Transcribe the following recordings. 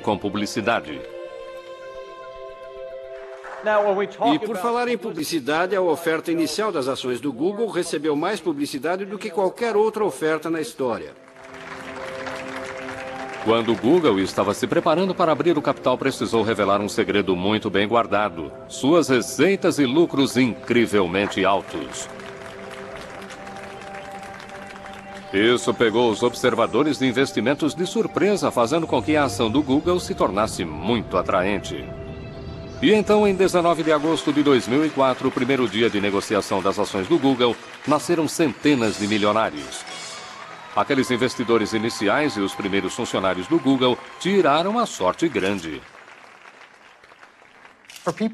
com publicidade. E por falar em publicidade, a oferta inicial das ações do Google recebeu mais publicidade do que qualquer outra oferta na história. Quando o Google estava se preparando para abrir o capital, precisou revelar um segredo muito bem guardado: suas receitas e lucros incrivelmente altos. Isso pegou os observadores de investimentos de surpresa, fazendo com que a ação do Google se tornasse muito atraente. E então, em 19 de agosto de 2004, o primeiro dia de negociação das ações do Google, nasceram centenas de milionários. Aqueles investidores iniciais e os primeiros funcionários do Google tiraram a sorte grande.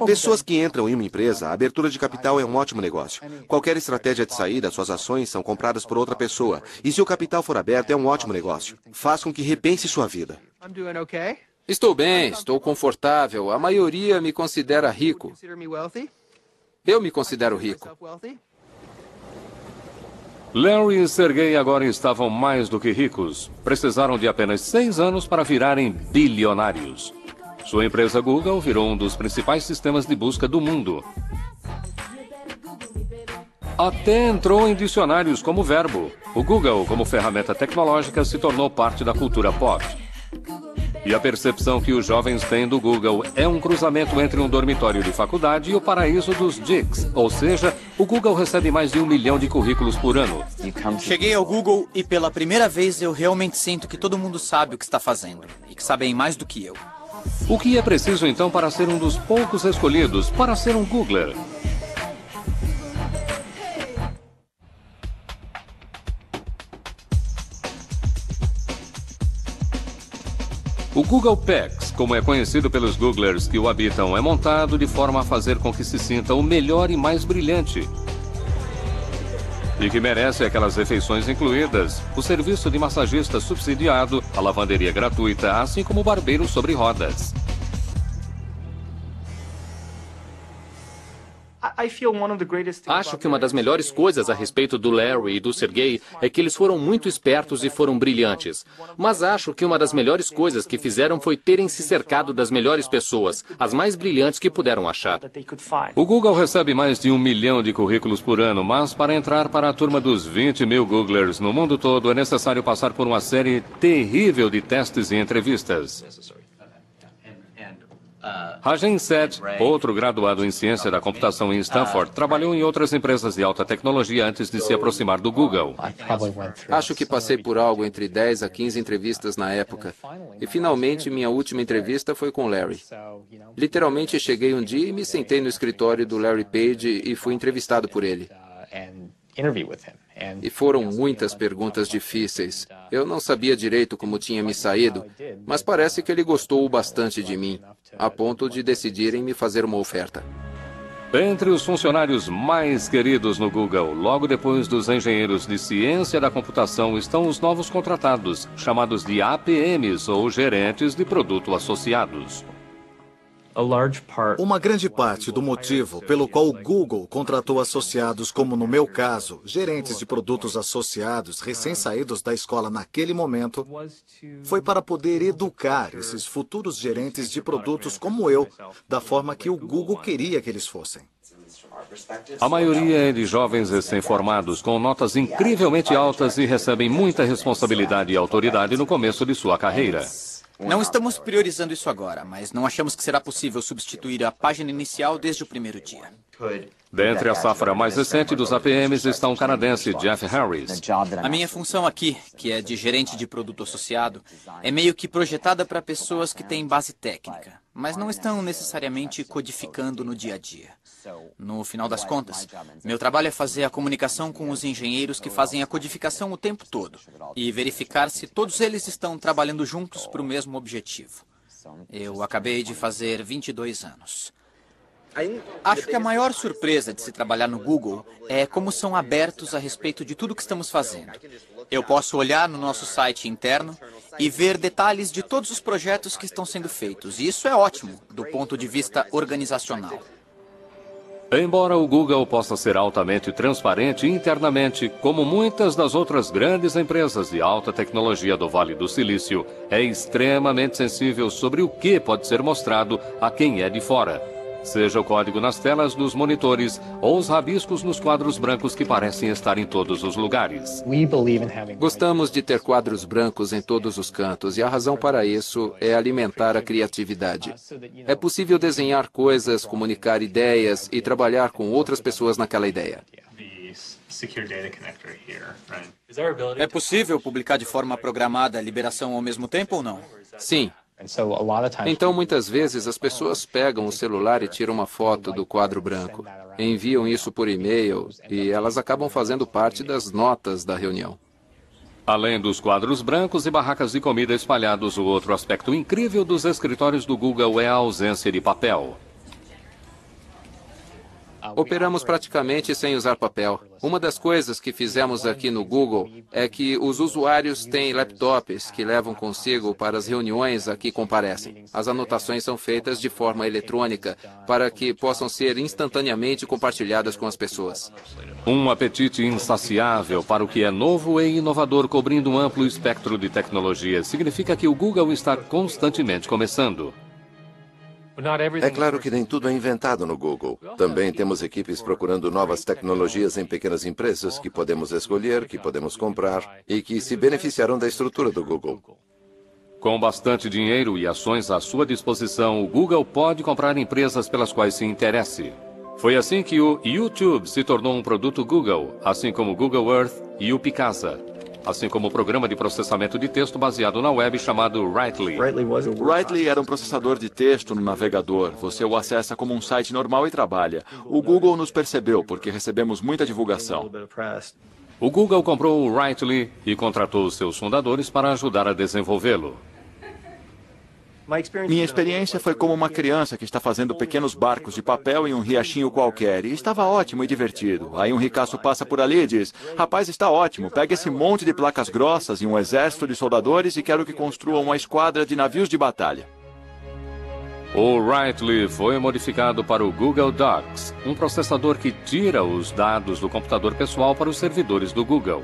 Pessoas que entram em uma empresa, a abertura de capital é um ótimo negócio. Qualquer estratégia de saída, suas ações são compradas por outra pessoa. E se o capital for aberto, é um ótimo negócio. Faz com que repense sua vida. Estou bem, estou confortável. A maioria me considera rico. Eu me considero rico. Larry e Sergey agora estavam mais do que ricos. Precisaram de apenas 6 anos para virarem bilionários. Sua empresa Google virou um dos principais sistemas de busca do mundo. Até entrou em dicionários como verbo. O Google, como ferramenta tecnológica, se tornou parte da cultura pop. E a percepção que os jovens têm do Google é um cruzamento entre um dormitório de faculdade e o paraíso dos geeks. Ou seja, o Google recebe mais de 1 milhão de currículos por ano. Cheguei ao Google e pela primeira vez eu realmente sinto que todo mundo sabe o que está fazendo. E que sabem mais do que eu. O que é preciso então para ser um dos poucos escolhidos, para ser um Googler? O Google PACS, como é conhecido pelos Googlers que o habitam, é montado de forma a fazer com que se sinta o melhor e mais brilhante. E que merece aquelas refeições incluídas, o serviço de massagista subsidiado, a lavanderia gratuita, assim como o barbeiro sobre rodas. Acho que uma das melhores coisas a respeito do Larry e do Sergey é que eles foram muito espertos e foram brilhantes. Mas acho que uma das melhores coisas que fizeram foi terem se cercado das melhores pessoas, as mais brilhantes que puderam achar. O Google recebe mais de 1 milhão de currículos por ano, mas para entrar para a turma dos 20 mil Googlers no mundo todo é necessário passar por uma série terrível de testes e entrevistas. Rajen Seth, outro graduado em ciência da computação em Stanford, trabalhou em outras empresas de alta tecnologia antes de se aproximar do Google. Acho que passei por algo entre 10 a 15 entrevistas na época. E finalmente minha última entrevista foi com Larry. Literalmente cheguei um dia e me sentei no escritório do Larry Page e fui entrevistado por ele. E foram muitas perguntas difíceis. Eu não sabia direito como tinha me saído, mas parece que ele gostou bastante de mim, a ponto de decidirem me fazer uma oferta. Entre os funcionários mais queridos no Google, logo depois dos engenheiros de ciência da computação, estão os novos contratados, chamados de APMs, ou gerentes de produto associados. Uma grande parte do motivo pelo qual o Google contratou associados, como no meu caso, gerentes de produtos associados recém-saídos da escola naquele momento, foi para poder educar esses futuros gerentes de produtos como eu, da forma que o Google queria que eles fossem. A maioria é de jovens recém-formados, com notas incrivelmente altas e recebem muita responsabilidade e autoridade no começo de sua carreira. Não estamos priorizando isso agora, mas não achamos que será possível substituir a página inicial desde o primeiro dia. Dentre a safra mais recente dos APMs está um canadense, Jeff Harris. A minha função aqui, que é de gerente de produto associado, é meio que projetada para pessoas que têm base técnica, mas não estão necessariamente codificando no dia a dia. No final das contas, meu trabalho é fazer a comunicação com os engenheiros que fazem a codificação o tempo todo e verificar se todos eles estão trabalhando juntos para o mesmo objetivo. Eu acabei de fazer 22 anos. Acho que a maior surpresa de se trabalhar no Google é como são abertos a respeito de tudo que estamos fazendo. Eu posso olhar no nosso site interno e ver detalhes de todos os projetos que estão sendo feitos, e isso é ótimo do ponto de vista organizacional. Embora o Google possa ser altamente transparente internamente, como muitas das outras grandes empresas de alta tecnologia do Vale do Silício, é extremamente sensível sobre o que pode ser mostrado a quem é de fora. Seja o código nas telas dos monitores ou os rabiscos nos quadros brancos que parecem estar em todos os lugares. Gostamos de ter quadros brancos em todos os cantos e a razão para isso é alimentar a criatividade. É possível desenhar coisas, comunicar ideias e trabalhar com outras pessoas naquela ideia. É possível publicar de forma programada a liberação ao mesmo tempo ou não? Sim. Então, muitas vezes, as pessoas pegam o celular e tiram uma foto do quadro branco, enviam isso por e-mail e elas acabam fazendo parte das notas da reunião. Além dos quadros brancos e barracas de comida espalhados, o outro aspecto incrível dos escritórios do Google é a ausência de papel. Operamos praticamente sem usar papel. Uma das coisas que fizemos aqui no Google é que os usuários têm laptops que levam consigo para as reuniões a que comparecem. As anotações são feitas de forma eletrônica para que possam ser instantaneamente compartilhadas com as pessoas. Um apetite insaciável para o que é novo e inovador, cobrindo um amplo espectro de tecnologias, significa que o Google está constantemente começando. É claro que nem tudo é inventado no Google. Também temos equipes procurando novas tecnologias em pequenas empresas que podemos escolher, que podemos comprar e que se beneficiarão da estrutura do Google. Com bastante dinheiro e ações à sua disposição, o Google pode comprar empresas pelas quais se interesse. Foi assim que o YouTube se tornou um produto Google, assim como o Google Earth e o Picasa, assim como o programa de processamento de texto baseado na web chamado Writely. Writely era um processador de texto no navegador. Você o acessa como um site normal e trabalha. O Google nos percebeu porque recebemos muita divulgação. O Google comprou o Writely e contratou seus fundadores para ajudar a desenvolvê-lo. Minha experiência foi como uma criança que está fazendo pequenos barcos de papel em um riachinho qualquer. E estava ótimo e divertido. Aí um ricaço passa por ali e diz: rapaz, está ótimo, pega esse monte de placas grossas e um exército de soldadores e quero que construam uma esquadra de navios de batalha. O Writely foi modificado para o Google Docs, um processador que tira os dados do computador pessoal para os servidores do Google.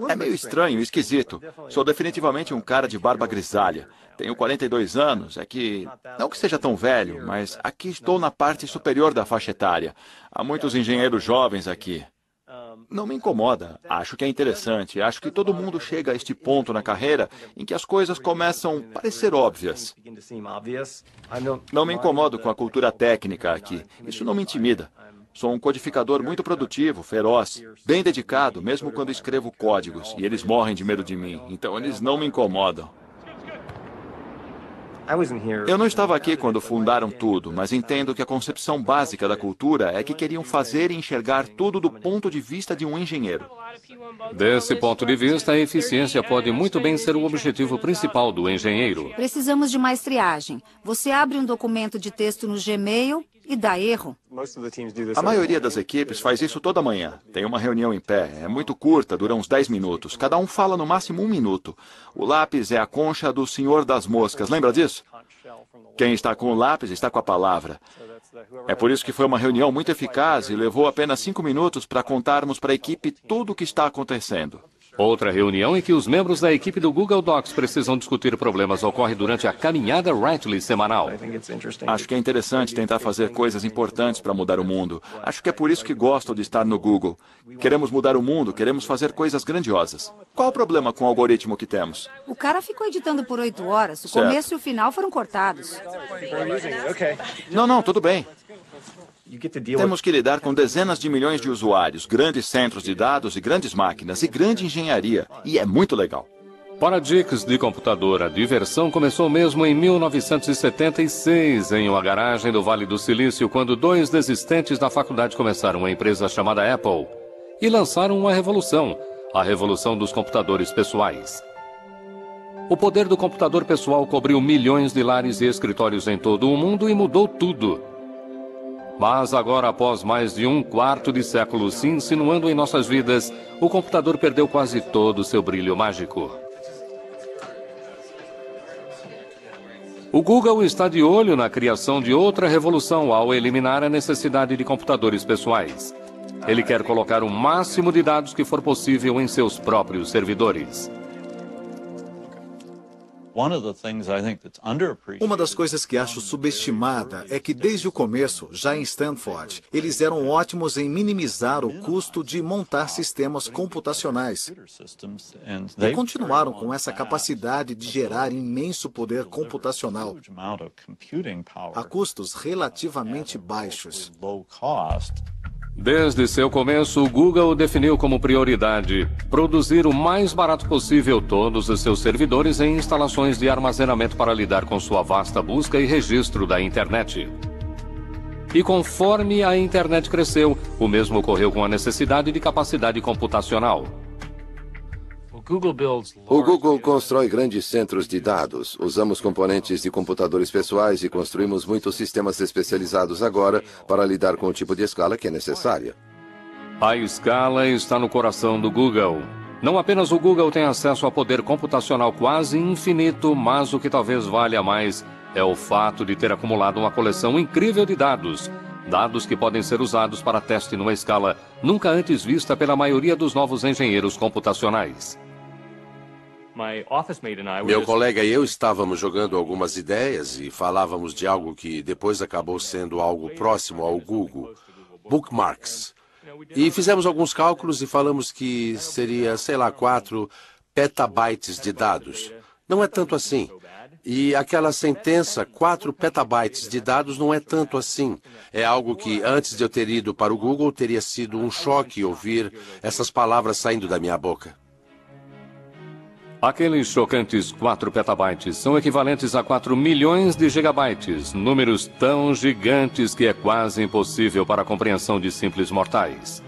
É meio estranho e esquisito. Sou definitivamente um cara de barba grisalha. Tenho 42 anos, não que seja tão velho, mas aqui estou na parte superior da faixa etária. Há muitos engenheiros jovens aqui. Não me incomoda. Acho que é interessante. Acho que todo mundo chega a este ponto na carreira em que as coisas começam a parecer óbvias. Não me incomodo com a cultura técnica aqui. Isso não me intimida. Sou um codificador muito produtivo, feroz, bem dedicado, mesmo quando escrevo códigos, e eles morrem de medo de mim, então eles não me incomodam. Eu não estava aqui quando fundaram tudo, mas entendo que a concepção básica da cultura é que queriam fazer e enxergar tudo do ponto de vista de um engenheiro. Desse ponto de vista, a eficiência pode muito bem ser o objetivo principal do engenheiro. Precisamos de mais triagem. Você abre um documento de texto no Gmail e dá erro. A maioria das equipes faz isso toda manhã. Tem uma reunião em pé, é muito curta, dura uns 10 minutos. Cada um fala no máximo 1 minuto. O lápis é a concha do Senhor das Moscas, lembra disso? Quem está com o lápis está com a palavra. É por isso que foi uma reunião muito eficaz e levou apenas 5 minutos para contarmos para a equipe tudo o que está acontecendo. Outra reunião em que os membros da equipe do Google Docs precisam discutir problemas ocorre durante a caminhada Writely semanal. Acho que é interessante tentar fazer coisas importantes para mudar o mundo. Acho que é por isso que gosto de estar no Google. Queremos mudar o mundo, queremos fazer coisas grandiosas. Qual o problema com o algoritmo que temos? O cara ficou editando por 8 horas. O começo e o final foram cortados. Não, tudo bem. Temos que lidar com dezenas de milhões de usuários, grandes centros de dados e grandes máquinas e grande engenharia. E é muito legal. Para Dicks de computador, a diversão começou mesmo em 1976, em uma garagem do Vale do Silício, quando 2 desistentes da faculdade começaram uma empresa chamada Apple e lançaram uma revolução, a revolução dos computadores pessoais. O poder do computador pessoal cobriu milhões de lares e escritórios em todo o mundo e mudou tudo. Mas agora, após mais de 1/4 de século se insinuando em nossas vidas, o computador perdeu quase todo o seu brilho mágico. O Google está de olho na criação de outra revolução ao eliminar a necessidade de computadores pessoais. Ele quer colocar o máximo de dados que for possível em seus próprios servidores. Uma das coisas que acho subestimada é que desde o começo, já em Stanford, eles eram ótimos em minimizar o custo de montar sistemas computacionais. E continuaram com essa capacidade de gerar imenso poder computacional a custos relativamente baixos. Desde seu começo, o Google definiu como prioridade produzir o mais barato possível todos os seus servidores em instalações de armazenamento para lidar com sua vasta busca e registro da internet. E conforme a internet cresceu, o mesmo ocorreu com a necessidade de capacidade computacional. O Google constrói grandes centros de dados. Usamos componentes de computadores pessoais e construímos muitos sistemas especializados agora para lidar com o tipo de escala que é necessária. A escala está no coração do Google. Não apenas o Google tem acesso a poder computacional quase infinito, mas o que talvez valha mais é o fato de ter acumulado uma coleção incrível de dados. Dados que podem ser usados para teste numa escala nunca antes vista pela maioria dos novos engenheiros computacionais. Meu colega e eu estávamos jogando algumas ideias e falávamos de algo que depois acabou sendo algo próximo ao Google, bookmarks. E fizemos alguns cálculos e falamos que seria, sei lá, 4 petabytes de dados. Não é tanto assim. E aquela sentença, 4 petabytes de dados, não é tanto assim. É algo que, antes de eu ter ido para o Google, teria sido um choque ouvir essas palavras saindo da minha boca. Aqueles chocantes 4 petabytes são equivalentes a 4 milhões de gigabytes, números tão gigantes que é quase impossível para a compreensão de simples mortais.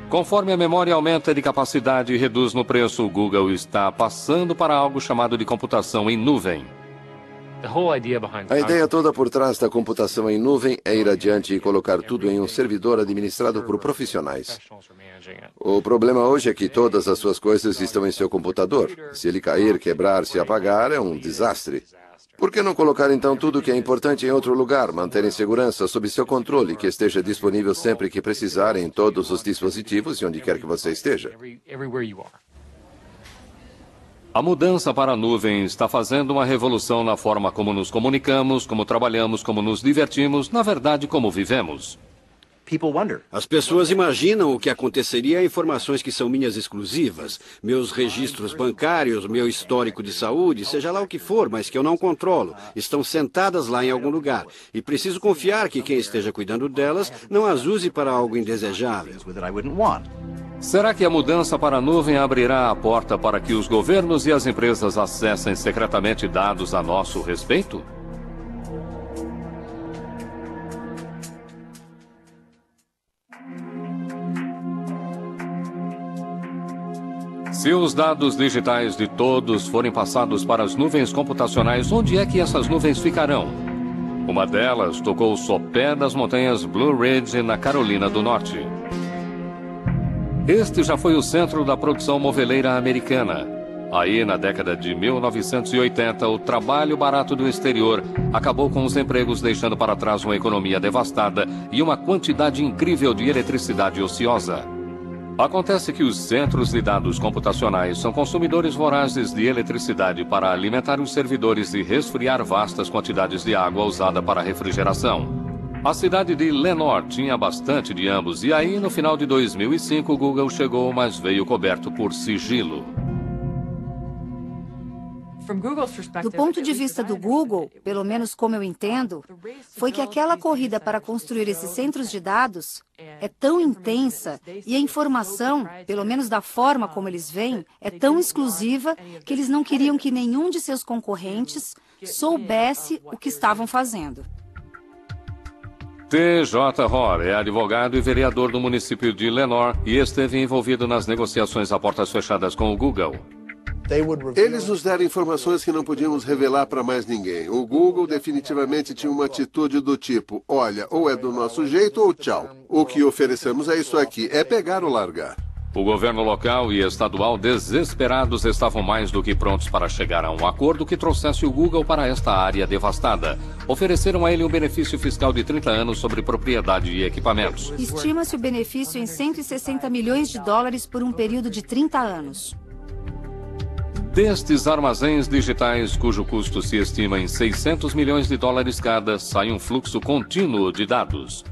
Conforme a memória aumenta de capacidade e reduz no preço, o Google está passando para algo chamado de computação em nuvem. A ideia toda por trás da computação em nuvem é ir adiante e colocar tudo em um servidor administrado por profissionais. O problema hoje é que todas as suas coisas estão em seu computador. Se ele cair, quebrar, se apagar, é um desastre. Por que não colocar então tudo que é importante em outro lugar, manter em segurança sob seu controle, que esteja disponível sempre que precisar em todos os dispositivos e onde quer que você esteja? A mudança para a nuvem está fazendo uma revolução na forma como nos comunicamos, como trabalhamos, como nos divertimos, na verdade, como vivemos. As pessoas imaginam o que aconteceria em informações que são minhas exclusivas, meus registros bancários, meu histórico de saúde, seja lá o que for, mas que eu não controlo. Estão sentadas lá em algum lugar. E preciso confiar que quem esteja cuidando delas não as use para algo indesejável. Será que a mudança para a nuvem abrirá a porta para que os governos e as empresas acessem secretamente dados a nosso respeito? Se os dados digitais de todos forem passados para as nuvens computacionais, onde é que essas nuvens ficarão? Uma delas tocou o sopé das montanhas Blue Ridge, na Carolina do Norte. Este já foi o centro da produção moveleira americana. Aí, na década de 1980, o trabalho barato do exterior acabou com os empregos, deixando para trás uma economia devastada e uma quantidade incrível de eletricidade ociosa. Acontece que os centros de dados computacionais são consumidores vorazes de eletricidade para alimentar os servidores e resfriar vastas quantidades de água usada para refrigeração. A cidade de Lenoir tinha bastante de ambos, e aí, no final de 2005, o Google chegou, mas veio coberto por sigilo. Do ponto de vista do Google, pelo menos como eu entendo, foi que aquela corrida para construir esses centros de dados é tão intensa e a informação, pelo menos da forma como eles veem, é tão exclusiva que eles não queriam que nenhum de seus concorrentes soubesse o que estavam fazendo. T.J. Hoare é advogado e vereador do município de Lenoir e esteve envolvido nas negociações a portas fechadas com o Google. Eles nos deram informações que não podíamos revelar para mais ninguém. O Google definitivamente tinha uma atitude do tipo, olha, ou é do nosso jeito ou tchau. O que oferecemos é isso aqui, é pegar ou largar. O governo local e estadual, desesperados, estavam mais do que prontos para chegar a um acordo que trouxesse o Google para esta área devastada. Ofereceram a ele um benefício fiscal de 30 anos sobre propriedade e equipamentos. Estima-se o benefício em 160 milhões de dólares por um período de 30 anos. Destes armazéns digitais, cujo custo se estima em 600 milhões de dólares cada, sai um fluxo contínuo de dados.